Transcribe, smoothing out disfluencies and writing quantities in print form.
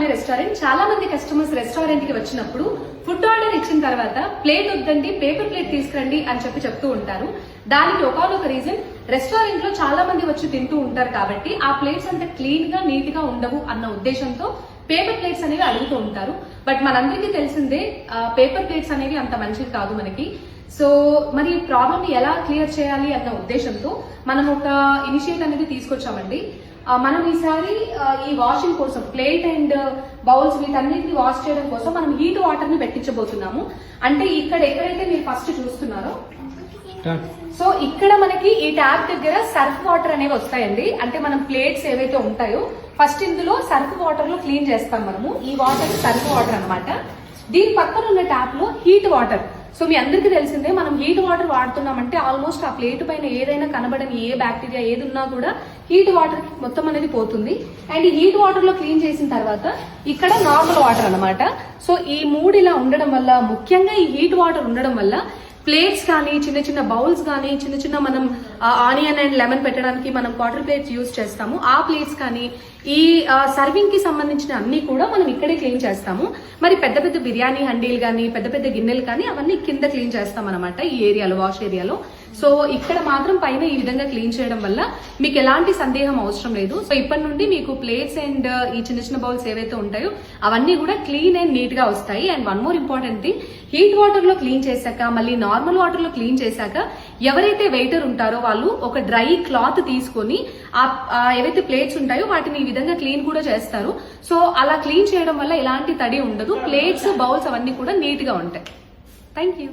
My restaurant. చాలా మంది customers restaurant కి వచ్చినప్పుడు ఫుడ్ ఆర్డర్ ఇచ్చిన తర్వాత ప్లేట్ వద్దండి, పేపర్ ప్లేట్ తీసుకురండి అని చెప్తూ ఉంటారు. దానికి ఒకనొక రీజన్, రెస్టారెంట్ లో చాలా మంది వచ్చి తింటూ ఉంటారు కాబట్టి ఆ ప్లేట్స్ అంత క్లీన్ గా నీట్ గా ఉండవు అన్న ఉద్దేశంతో పేపర్ ప్లేట్స్ అనేవి అడుగుతూ ఉంటారు. బట్ మనందరికీ తెలిసిందే పేపర్ ప్లేట్స్ అనేవి అంత మంచిది కాదు మనకి. సో మరి ఈ ప్రాబ్లమ్ ని ఎలా క్లియర్ చేయాలి అన్న ఉద్దేశంతో మనం ఒక ఇనిషియేట్ అనేది తీసుకొచ్చామండి. మనం ఈసారి ఈ వాషింగ్ కోసం ప్లేట్ అండ్ బౌల్స్ వీటన్నిటిని వాష్ చేయడం కోసం మనం హీట్ వాటర్ ని పెట్టించబోతున్నాము. అంటే ఇక్కడ ఎక్కడైతే మీరు ఫస్ట్ చూస్తున్నారో, సో ఇక్కడ మనకి ఈ ట్యాప్ దగ్గర సర్ఫ్ వాటర్ అనేవి వస్తాయండి. అంటే మనం ప్లేట్స్ ఏవైతే ఉంటాయో ఫస్ట్ ఇందులో సర్ఫ్ వాటర్ లో క్లీన్ చేస్తాం మనము. ఈ వాటర్ సర్ఫ్ వాటర్ అన్నమాట. దీని పక్కన ఉన్న ట్యాప్ లో హీట్ వాటర్. సో మీ అందరికీ తెలిసిందే, మనం హీట్ వాటర్ వాడుతున్నామంటే ఆల్మోస్ట్ ఆ ప్లేట్ పైన ఏదైనా కనబడని ఏ బ్యాక్టీరియా ఏది ఉన్నా కూడా హీట్ వాటర్ మొత్తం అనేది పోతుంది. అండ్ ఈ హీట్ వాటర్ లో క్లీన్ చేసిన తర్వాత ఇక్కడ నార్మల్ వాటర్ అన్నమాట. సో ఈ మూడు ఇలా ఉండడం వల్ల, ముఖ్యంగా ఈ హీట్ వాటర్ ఉండడం వల్ల ప్లేట్స్ కానీ, చిన్న చిన్న బౌల్స్ కానీ, చిన్న చిన్న మనం ఆనియన్ అండ్ లెమన్ పెట్టడానికి మనం క్వార్టర్ ప్లేట్స్ యూజ్ చేస్తాము, ఆ ప్లేట్స్ కానీ, ఈ సర్వింగ్ కి సంబంధించిన అన్ని కూడా మనం ఇక్కడే క్లీన్ చేస్తాము. మరి పెద్ద పెద్ద బిర్యానీ హండీలు కానీ, పెద్ద పెద్ద గిన్నెలు కానీ అవన్నీ కింద క్లీన్ చేస్తాం అనమాట ఈ ఏరియాలో, వాష్ ఏరియాలో. సో ఇక్కడ మాత్రం పైన ఈ విధంగా క్లీన్ చేయడం వల్ల మీకు ఎలాంటి సందేహం అవసరం లేదు. సో ఇప్పటి నుండి మీకు ప్లేట్స్ అండ్ ఈ చిన్న చిన్న బౌల్స్ ఏవైతే ఉంటాయో అవన్నీ కూడా క్లీన్ అండ్ నీట్ గా వస్తాయి. And one more important thing, heat water లో క్లీన్ చేశాక మళ్ళీ నార్మల్ వాటర్ లో క్లీన్ చేశాక ఎవరైతే వెయిటర్ ఉంటారో వాళ్ళు ఒక డ్రై క్లాత్ తీసుకొని ఏవైతే ప్లేట్స్ ఉంటాయో వాటిని ఈ విధంగా క్లీన్ కూడా చేస్తారు. సో అలా క్లీన్ చేయడం వల్ల ఎలాంటి తడి ఉండదు, ప్లేట్స్ బౌల్స్ అవన్నీ కూడా నీట్ గా ఉంటాయి. Thank you.